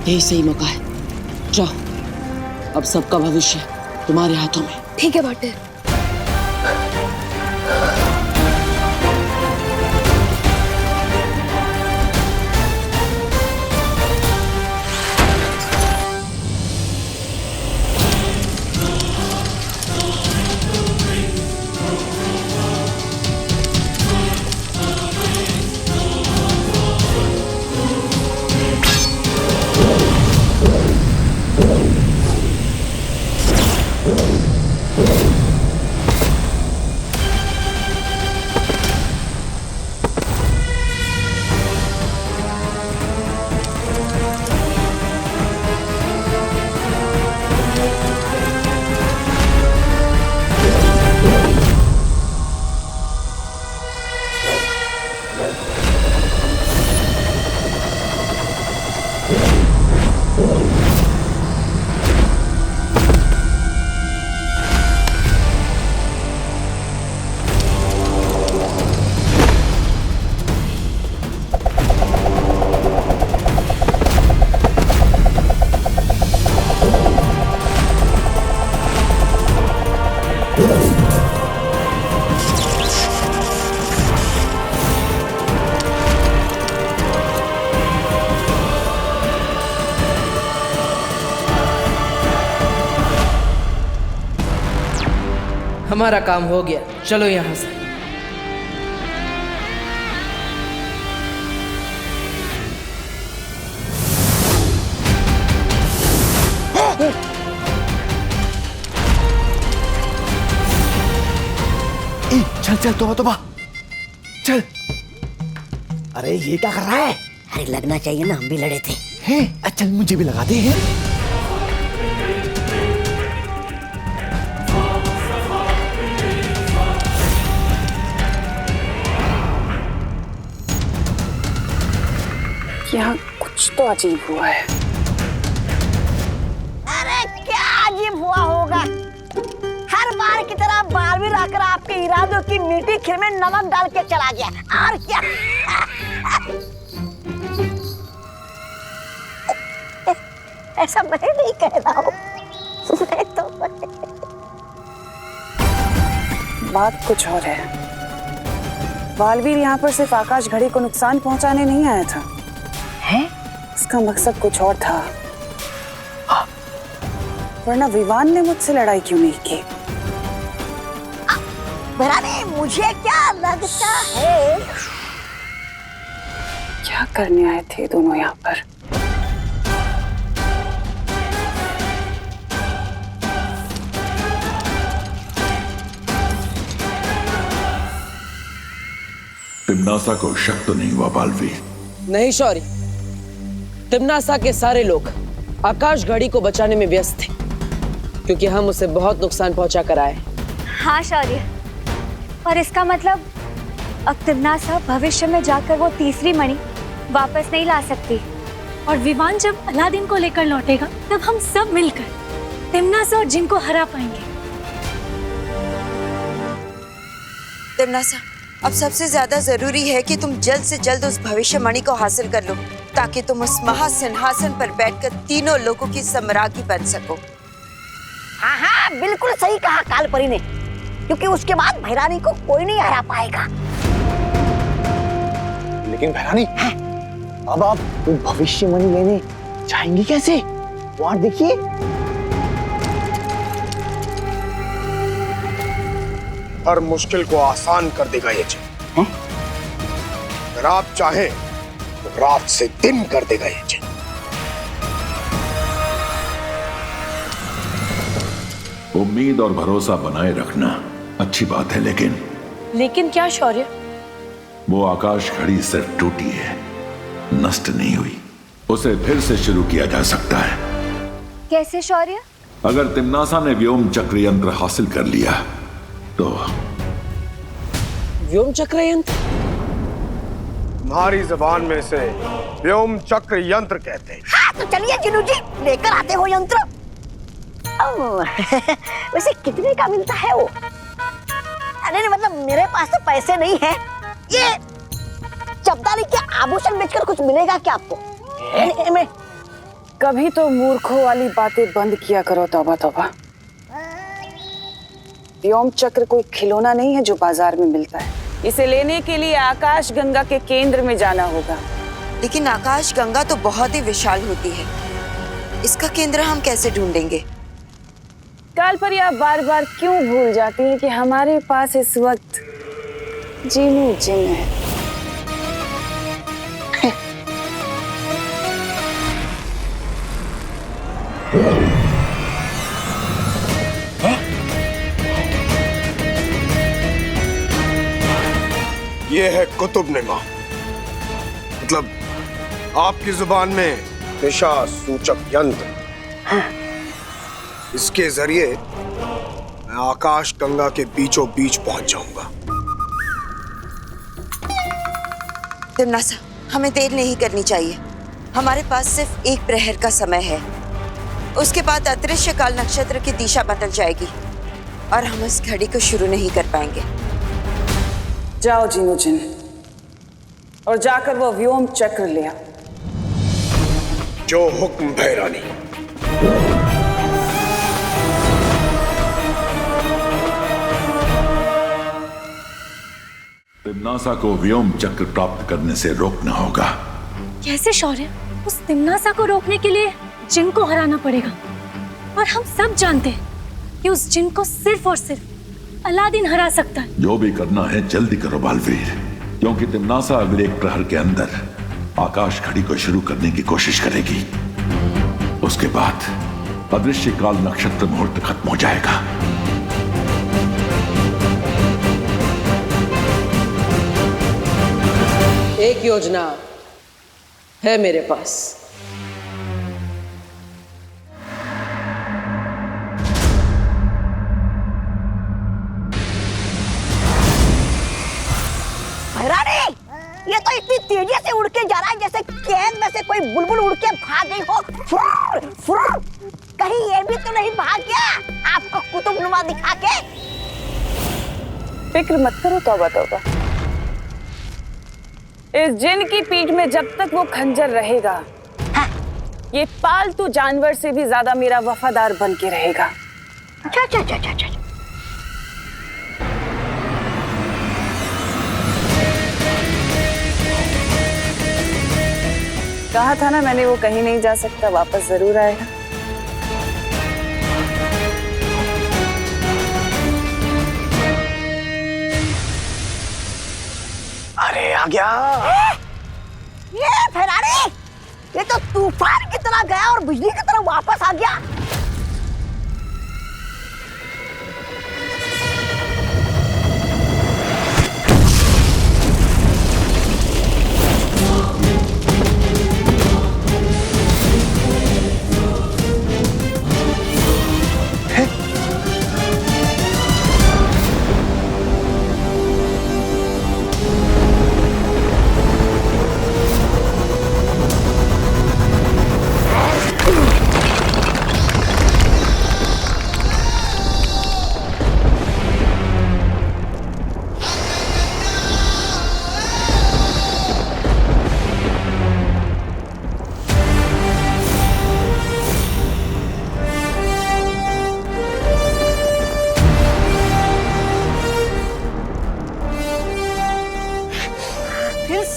यही सही मौका है। जाओ, अब सबका भविष्य तुम्हारे हाथों में। ठीक है भाटे। हमारा काम हो गया, चलो यहाँ से। चल चल तोबा चल। अरे ये क्या कर रहा है? अरे लगना चाहिए ना, हम भी लड़े थे। हैं? चल मुझे भी लगा दे। हैं? यहाँ कुछ तो अजीब हुआ है। अरे क्या अजीब हुआ होगा? हर बार की तरह बारवीं लाकर आपके इरादों की मीठी खीर में नमक डाल के चला गया। और क्या? ऐसा मैं नहीं कह रहा हूँ। मैं तो बात कुछ और है। बालवीर यहाँ पर सिर्फ आकाश घड़ी को नुकसान पहुंचाने नहीं आया था। है? उसका मकसद कुछ और था। वरना विवान ने मुझसे लड़ाई क्यों नहीं की? भराने, मुझे क्या लगता है? क्या करने आए थे दोनों यहाँ पर? तिम्नासा को शक तो नहीं हुआ बालवीर? नहीं शौर्य, तिम्नासा के सारे लोग आकाश घड़ी को बचाने में व्यस्त थे, क्योंकि हम उसे बहुत नुकसान पहुंचा कर आए। हाँ शौर्य, और इसका मतलब अब तिम्नासा भविष्य में जाकर वो तीसरी मणि वापस नहीं ला सकती। और विवान जब अलादीन को लेकर लौटेगा तब हम सब मिलकर तिम्नासा और जिन को हरा पाएंगे। तिम्नासा, अब सबसे ज्यादा जरूरी है कि तुम जल्द से जल्द उस भविष्यवाणी को हासिल कर लो, ताकि तुम उस महासिंहासन पर बैठकर तीनों लोगों की सम्राज्ञी बन सको। हाँ हाँ, बिल्कुल सही कहा कालपरी ने, क्योंकि उसके बाद भैरानी को कोई नहीं हरा पाएगा। लेकिन भैरानी, अब आप वो भविष्यवाणी लेने जाएंगी कैसे? वहां देखिए। हर मुश्किल को आसान कर देगा ये जिन। अगर आप चाहें तो रात से दिन कर देगा ये जिन। उम्मीद और भरोसा बनाए रखना अच्छी बात है, लेकिन क्या शौर्य? वो आकाश घड़ी सिर्फ टूटी है, नष्ट नहीं हुई। उसे फिर से शुरू किया जा सकता है। कैसे शौर्य? अगर तिम्नासा ने व्योम चक्र यंत्र हासिल कर लिया तो। व्योम चक्र यंत्र? तुम्हारी जबान में से व्योम चक्र यंत्र कहते हैं। हाँ तो चलिए जिनू जी, लेकर आते हो यंत्र। वैसे कितने का मिलता है वो? अरे मतलब मेरे पास तो पैसे नहीं है। ये चपदारी के आभूषण बेचकर कुछ मिलेगा क्या आपको? कभी तो मूर्खों वाली बातें बंद किया करो। तौबा तौबा। व्योम चक्र कोई खिलौना नहीं है जो बाजार में मिलता है। इसे लेने के लिए आकाश गंगा के केंद्र में जाना होगा। लेकिन आकाश गंगा तो बहुत ही विशाल होती है, इसका केंद्र हम कैसे ढूंढेंगे? कालपरी, आप बार बार क्यों भूल जाती हैं कि हमारे पास इस वक्त जीनू जिन है। ये है कुतुबनुमा, मतलब आपकी जुबान में दिशा सूचक यंत्र। इसके जरिए मैं आकाश गंगा के बीचों बीच पहुंच जाऊंगा। तिम्नासा, हमें देर नहीं करनी चाहिए। हमारे पास सिर्फ एक प्रहर का समय है, उसके बाद अदृश्य काल नक्षत्र की दिशा बदल जाएगी और हम इस घड़ी को शुरू नहीं कर पाएंगे। जाओ जीनू जिन, और जाकर वो व्योम चक्र ले आओ। जो हुक्म भैरानी। तिम्नासा को व्योम चक्र प्राप्त करने से रोकना होगा। कैसे शौर्य? उस तिम्नासा को रोकने के लिए जिन को हराना पड़ेगा, और हम सब जानते हैं कि उस जिन को सिर्फ और सिर्फ अलादीन हरा सकता है। जो भी करना है जल्दी करो बालवीर, क्योंकि तिम्नासा अगले एक प्रहर के अंदर आकाश घड़ी को शुरू करने की कोशिश करेगी। उसके बाद अदृश्य काल नक्षत्र मुहूर्त खत्म हो जाएगा। एक योजना है मेरे पास। भैरानी, ये तो इतनी तेजी से उड़ के जा रहा है जैसे कैद में से कोई बुलबुल उड़ के भाग गई हो। फुर, फुर। कहीं ये भी तो नहीं भाग गया आपको कुतुबनुमा दिखा के? फिक्र मत करो तौबा तौबा। इस जिन की पीठ में जब तक वो खंजर रहेगा, ये पालतू जानवर से भी ज्यादा मेरा वफादार बन के रहेगा। अच्छा। कहा था ना मैंने, वो कहीं नहीं जा सकता, वापस जरूर आएगा। अरे आ गया। ये भैरानी, ये तो तूफान की तरह गया और बिजली की तरह वापस आ गया।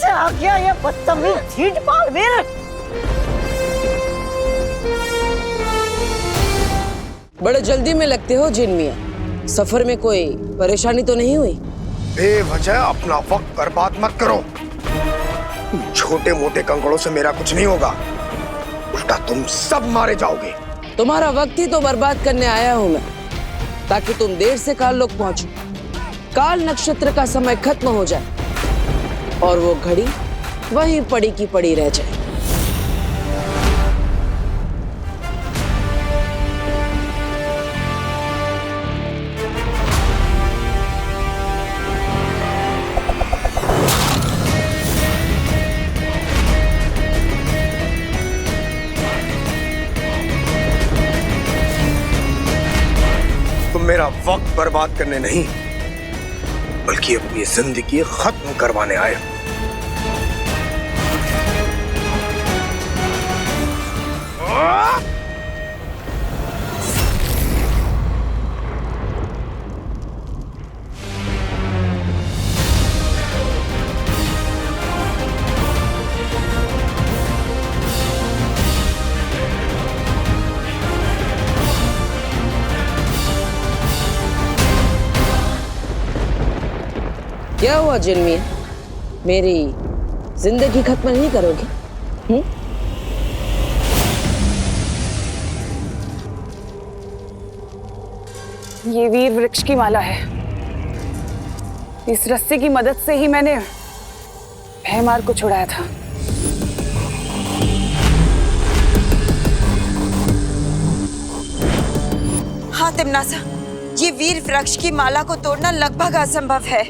आ गया ये बदतमीज झीट बालवीर। बड़े जल्दी में लगते हो जिन मियां। सफर में कोई परेशानी तो नहीं हुई? बेवजह अपना वक्त बर्बाद मत करो। छोटे मोटे कंकड़ों से मेरा कुछ नहीं होगा, उल्टा तुम सब मारे जाओगे। तुम्हारा वक्त ही तो बर्बाद करने आया हूं मैं, ताकि तुम देर से काल लोग पहुंचो, काल नक्षत्र का समय खत्म हो जाए और वो घड़ी वहीं पड़ी की पड़ी रह जाए। तुम मेरा वक्त बर्बाद करने नहीं, बल्कि अपनी जिंदगी खत्म करवाने आए हो। क्या हुआ जिनमिया? मेरी जिंदगी खत्म नहीं करोगे? ये वीर वृक्ष की माला है। इस रस्सी की मदद से ही मैंने भयमार को छुड़ाया था। हाँ तिमनासा, ये वीर वृक्ष की माला को तोड़ना लगभग असंभव है।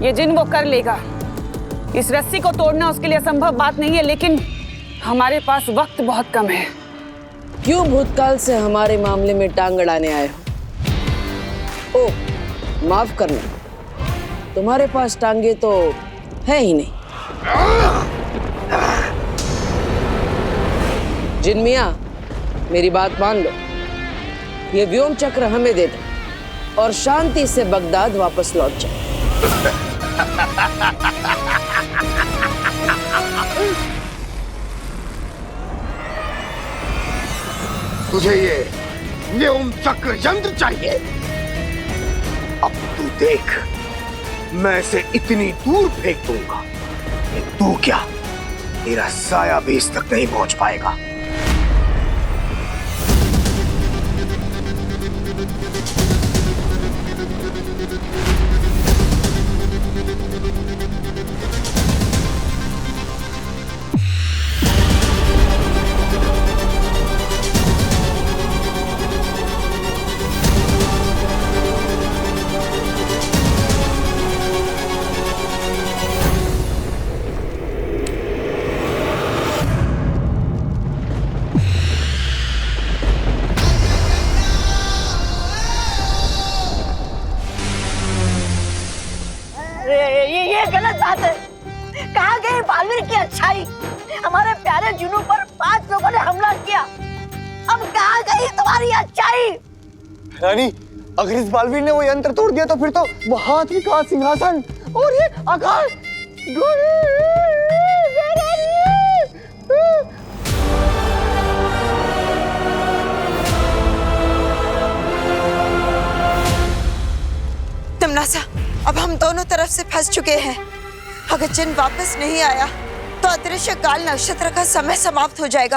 ये जिन वो कर लेगा। इस रस्सी को तोड़ना उसके लिए असंभव बात नहीं है, लेकिन हमारे पास वक्त बहुत कम है। क्यों भूतकाल से हमारे मामले में टांग अड़ाने आए हो? ओ, माफ करना, तुम्हारे पास टांगे तो है ही नहीं। जिनमिया, मेरी बात मान लो। ये व्योम चक्र हमें दे दो और शांति से बगदाद वापस लौट जाओ। तुझे ये व्योम चक्र यंत्र चाहिए? अब तू देख, मैं इसे इतनी दूर फेंक दूंगा कि तू क्या, तेरा साया भी इस तक नहीं पहुंच पाएगा। ये गलत बात है। कहाँ गई बालवीर की अच्छाई? हमारे प्यारे जुनू पर 5 लोगों ने हमला किया। अब कहाँ गई तुम्हारी अच्छाई? रानी, अगर इस बालवीर ने वो यंत्र तोड़ दिया तो फिर तो वो हाथी का सिंहासन और ये आकाश तिमनासा, अब हम दोनों तरफ से फंस चुके हैं। अगर जिन वापस नहीं आया तो अदृश्य काल नक्षत्र का समय समाप्त हो जाएगा।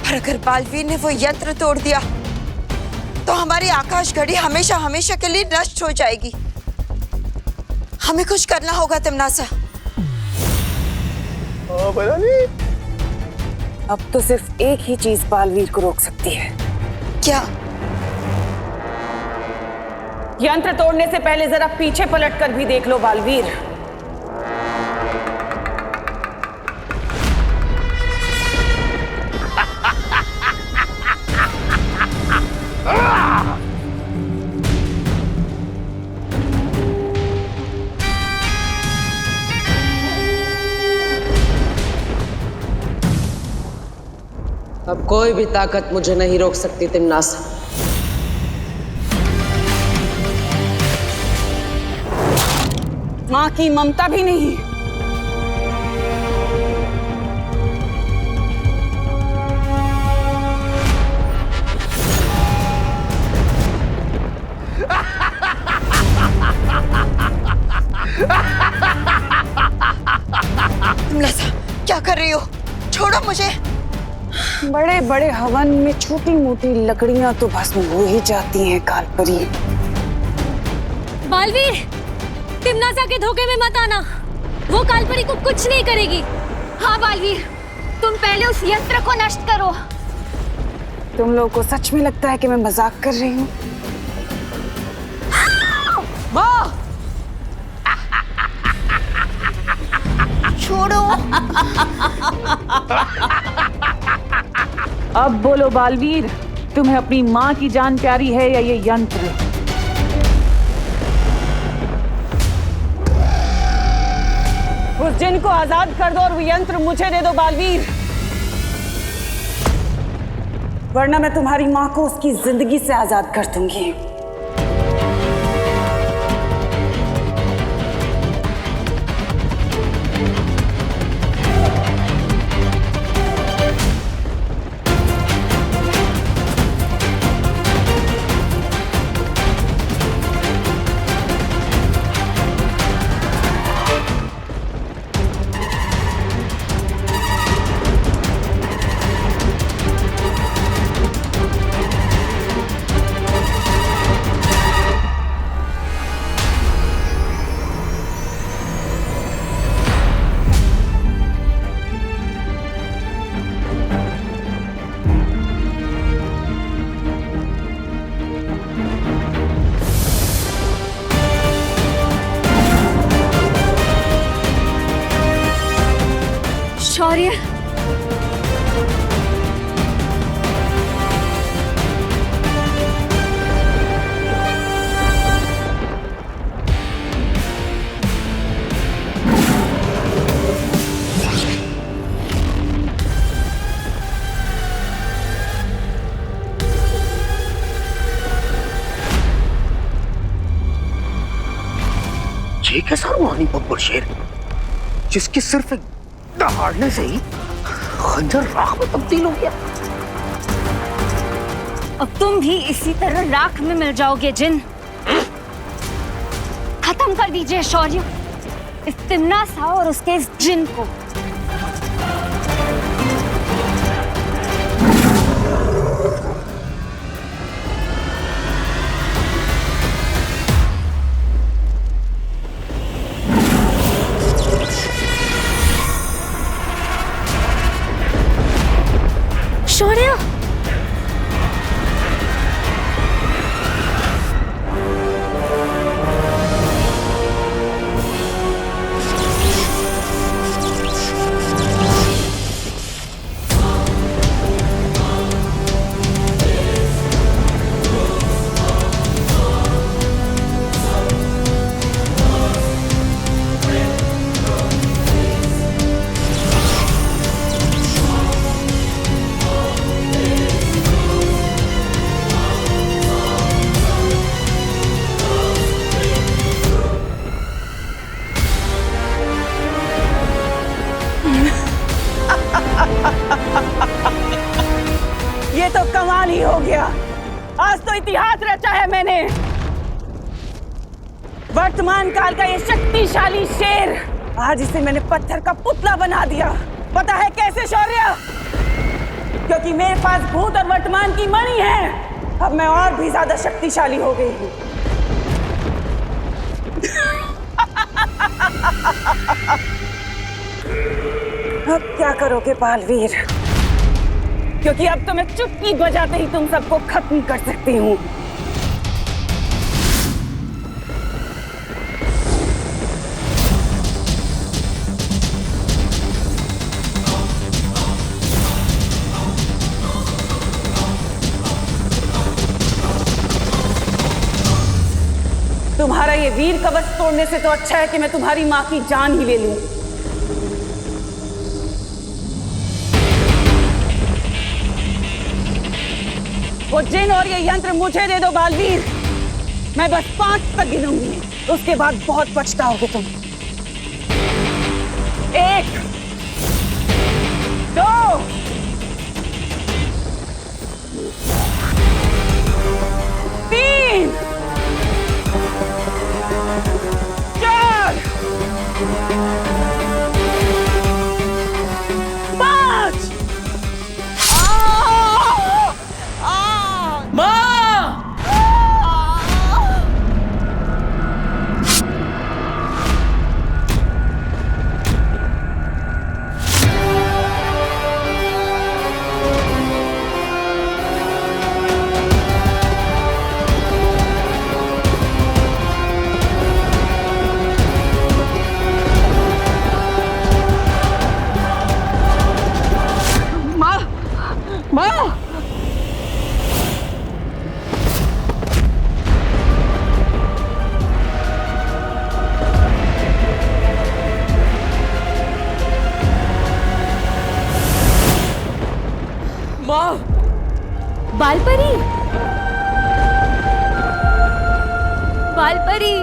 और अगर बालवीर ने वो यंत्र तोड़ दिया तो हमारी आकाश घड़ी हमेशा हमेशा के लिए नष्ट हो जाएगी। हमें कुछ करना होगा तिमनासा। अब तो सिर्फ एक ही चीज बालवीर को रोक सकती है। क्या? यंत्र तोड़ने से पहले जरा पीछे पलट कर भी देख लो बालवीर। अब कोई भी ताकत मुझे नहीं रोक सकती तिमनासा। मां की ममता भी नहीं। तिमनासा, क्या कर रही हो? छोड़ो मुझे। बड़े बड़े हवन में छोटी मोटी लकड़ियां तो भस्म हो ही जाती हैं कालपरी। बालवीर, तिमनासा के धोखे में मत आना। वो कालपरी को कुछ नहीं करेगी। हाँ बालवीर, तुम पहले उस यंत्र को नष्ट करो। तुम लोगों को सच में लगता है कि मैं मजाक कर रही हूँ? माँ! छोड़ो। अब बोलो बालवीर, तुम्हें अपनी माँ की जान प्यारी है या ये यंत्र? उस जिन को आजाद कर दो और वो यंत्र मुझे दे दो बालवीर, वरना मैं तुम्हारी मां को उसकी जिंदगी से आजाद कर दूंगी। शौर्य, ये कैसा रूहानी बब्बर शेर जिसकी सिर्फ एक दहाड़ने से ही खंजर राख में तब्दील हो गया। अब तुम भी इसी तरह राख में मिल जाओगे जिन। खत्म कर दीजिए शौर्य इस तिम्नासा और उसके इस जिन को। शौर्य, ये तो कमाल ही हो गया। आज तो इतिहास रचा है मैंने। वर्तमान काल का ये शक्तिशाली शेर, आज इसे मैंने पत्थर का पुतला बना दिया। पता है कैसे शौर्य? क्योंकि मेरे पास भूत और वर्तमान की मणि है। अब मैं और भी ज्यादा शक्तिशाली हो गई हूँ। अब क्या करोगे बालवीर? क्योंकि अब तो मैं चुटकी बजाते ही तुम सबको खत्म कर सकती हूँ। तुम्हारा ये वीर कवच तोड़ने से तो अच्छा है कि मैं तुम्हारी माँ की जान ही ले लूं। वो जिन और ये यंत्र मुझे दे दो बालवीर। मैं बस 5 तक गिनूंगी, उसके बाद बहुत पछताओगे तुम। 1, 2, 3, 4, 5। माँ, बालपरी, बालपरी,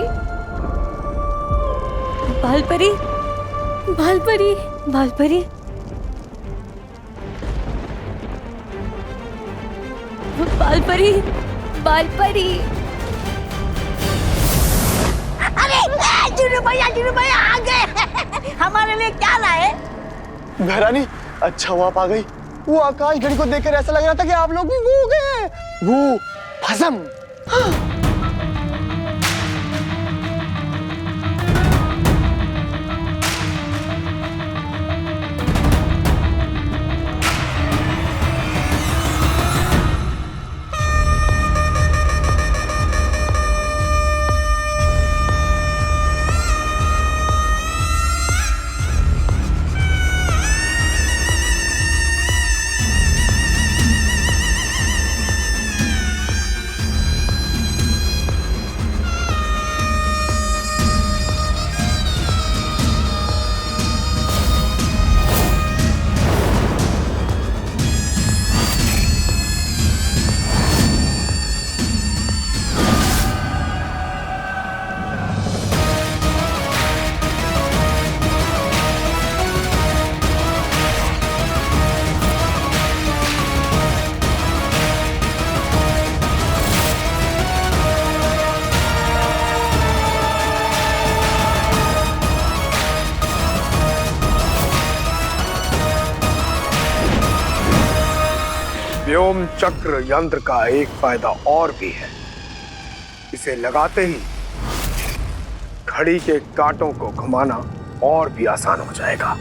बालपरी, बालपरी, बालपरी, बालपरी, बालपरी। अरे जुनू भैया आ गए। हमारे लिए क्या लाए? भैरानी, अच्छा हुआ आप आ गई। वो आकाश घड़ी को देखकर ऐसा लग रहा था कि आप लोग भी वो हो गए। वो भस्म। व्योम चक्र यंत्र का एक फायदा और भी है। इसे लगाते ही घड़ी के कांटों को घुमाना और भी आसान हो जाएगा।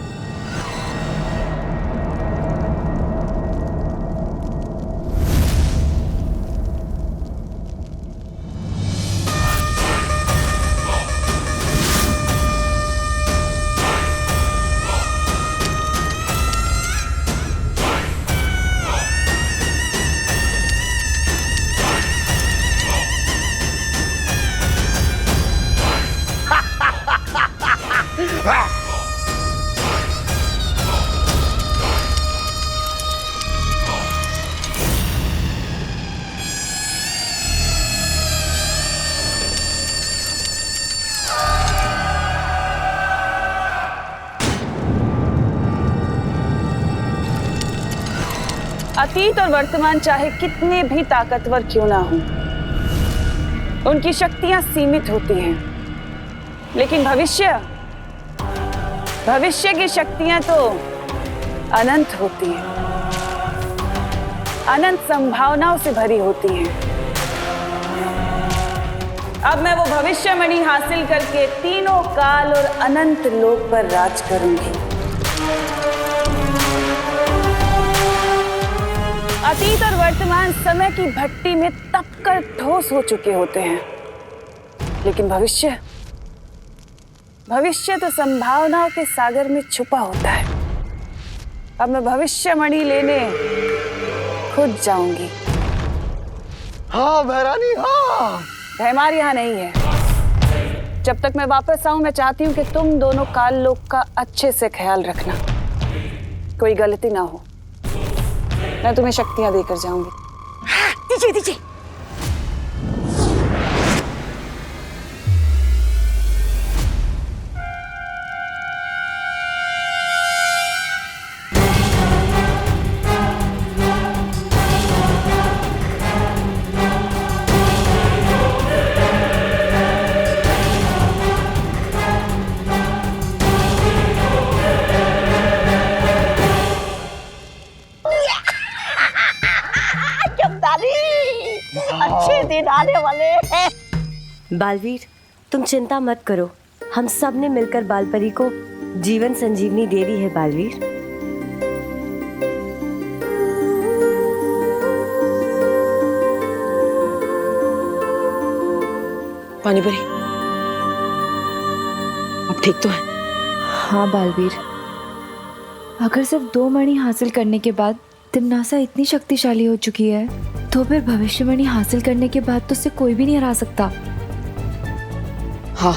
अतीत और वर्तमान चाहे कितने भी ताकतवर क्यों ना हो, उनकी शक्तियां सीमित होती हैं, लेकिन भविष्य की शक्तियां तो अनंत होती हैं, अनंत संभावनाओं से भरी होती हैं। अब मैं वो भविष्यमणि हासिल करके तीनों काल और अनंत लोक पर राज करूंगी। अतीत और वर्तमान समय की भट्टी में तपकर ठोस हो चुके होते हैं, लेकिन भविष्य तो संभावनाओं के सागर में छुपा होता है। अब मैं भविष्यमणि लेने खुद जाऊंगी। हाँ भैरानी, हाँ। भैमार यहाँ नहीं है। जब तक मैं वापस आऊं, मैं चाहती हूँ कि तुम दोनों काल लोक का अच्छे से ख्याल रखना, कोई गलती ना हो। मैं तुम्हें शक्तियां देकर जाऊंगी। दीजिए। अच्छे दिन आने वाले हैं। बालवीर, तुम चिंता मत करो, हम सब ने मिलकर बालपरी को जीवन संजीवनी दे दी है। बालवीर, पानीपरी, अब ठीक तो है? हाँ बालवीर, अगर सिर्फ 2 मणि हासिल करने के बाद तिम्नासा इतनी शक्तिशाली हो चुकी है, तो फिर भविष्यमणि हासिल करने के बाद तो उसे कोई भी नहीं हरा सकता। हाँ,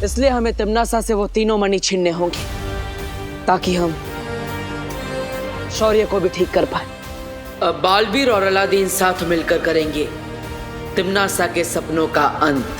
इसलिए हमें तिम्नासा से वो तीनों मणि छीनने होंगे, ताकि हम शौर्य को भी ठीक कर पाए। अब बालवीर और अलादीन साथ मिलकर करेंगे तिम्नासा के सपनों का अंत।